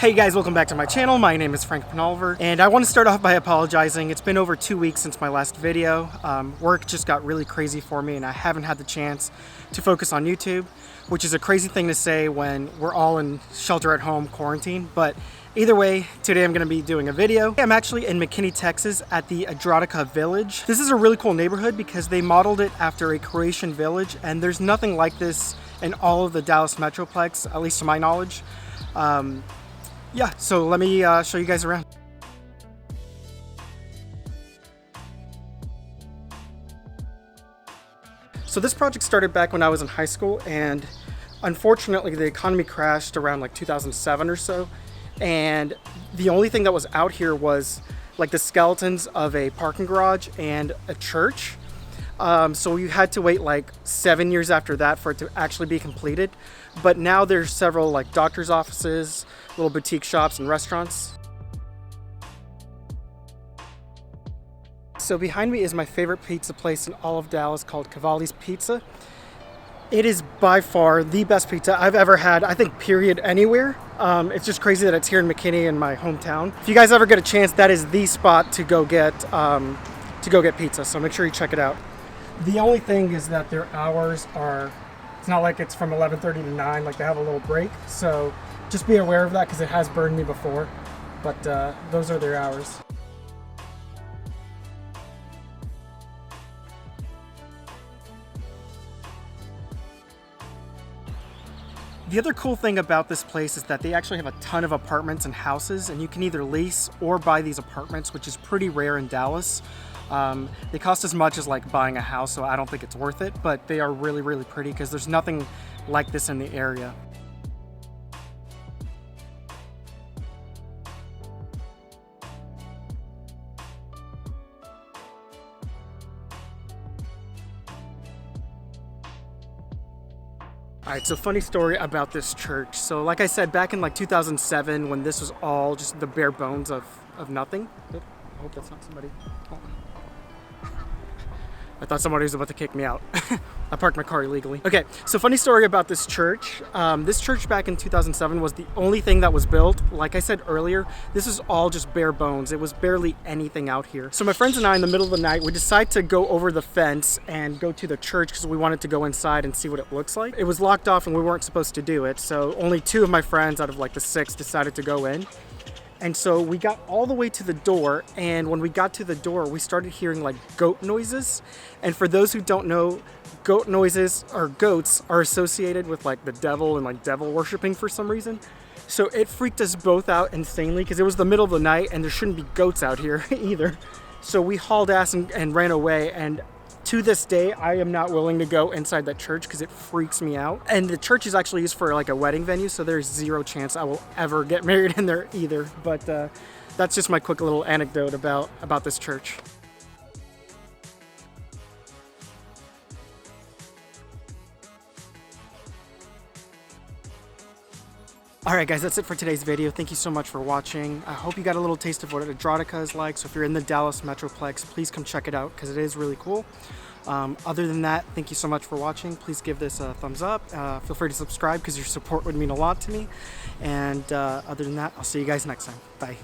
Hey guys, welcome back to my channel. My name is Frank Penalver, and I want to start off by apologizing. It's been over 2 weeks since my last video. Work just got really crazy for me and I haven't had the chance to focus on YouTube, which is a crazy thing to say when we're all in shelter at home quarantine. But either way, today I'm going to be doing a video. I'm actually in McKinney, Texas at the Adriatica Village. This is a really cool neighborhood because they modeled it after a Croatian village, and there's nothing like this in all of the Dallas Metroplex, at least to my knowledge. Yeah, so let me show you guys around. So this project started back when I was in high school, and unfortunately the economy crashed around like 2007 or so, and the only thing that was out here was like the skeletons of a parking garage and a church. So you had to wait like 7 years after that for it to actually be completed. But now there's several like doctor's offices, little boutique shops and restaurants. So behind me is my favorite pizza place in all of Dallas called Cavalli's Pizza. It is by far the best pizza I've ever had, I think, period, anywhere. It's just crazy that it's here in McKinney in my hometown. If you guys ever get a chance, that is the spot to go get pizza, so make sure you check it out. The only thing is that their hours are, it's not like it's from 11:30 to 9, like they have a little break. So just be aware of that because it has burned me before, but those are their hours. The other cool thing about this place is that they actually have a ton of apartments and houses, and you can either lease or buy these apartments, which is pretty rare in Dallas. They cost as much as like buying a house, so I don't think it's worth it, but they are really, really pretty because there's nothing like this in the area. Alright, so funny story about this church. So like I said, back in like 2007, when this was all just the bare bones of nothing. I hope that's not somebody. Oh. I thought somebody was about to kick me out. I parked my car illegally. Okay, so funny story about this church. This church back in 2007 was the only thing that was built. Like I said earlier, this is all just bare bones. It was barely anything out here. So my friends and I, in the middle of the night, we decided to go over the fence and go to the church because we wanted to go inside and see what it looks like. It was locked off and we weren't supposed to do it. So only 2 of my friends out of like the 6 decided to go in. And so we got all the way to the door, and when we got to the door, we started hearing like goat noises. And for those who don't know, goat noises or goats are associated with like the devil and like devil worshiping for some reason. So it freaked us both out insanely because it was the middle of the night and there shouldn't be goats out here either. So we hauled ass and ran away, and to this day, I am not willing to go inside that church because it freaks me out. And the church is actually used for like a wedding venue, so there's 0 chance I will ever get married in there either. But that's just my quick little anecdote about this church. Alright guys, that's it for today's video. Thank you so much for watching. I hope you got a little taste of what Adriatica is like. So if you're in the Dallas Metroplex, please come check it out because it is really cool. Other than that, thank you so much for watching. Please give this a thumbs up. Feel free to subscribe because your support would mean a lot to me. And other than that, I'll see you guys next time. Bye.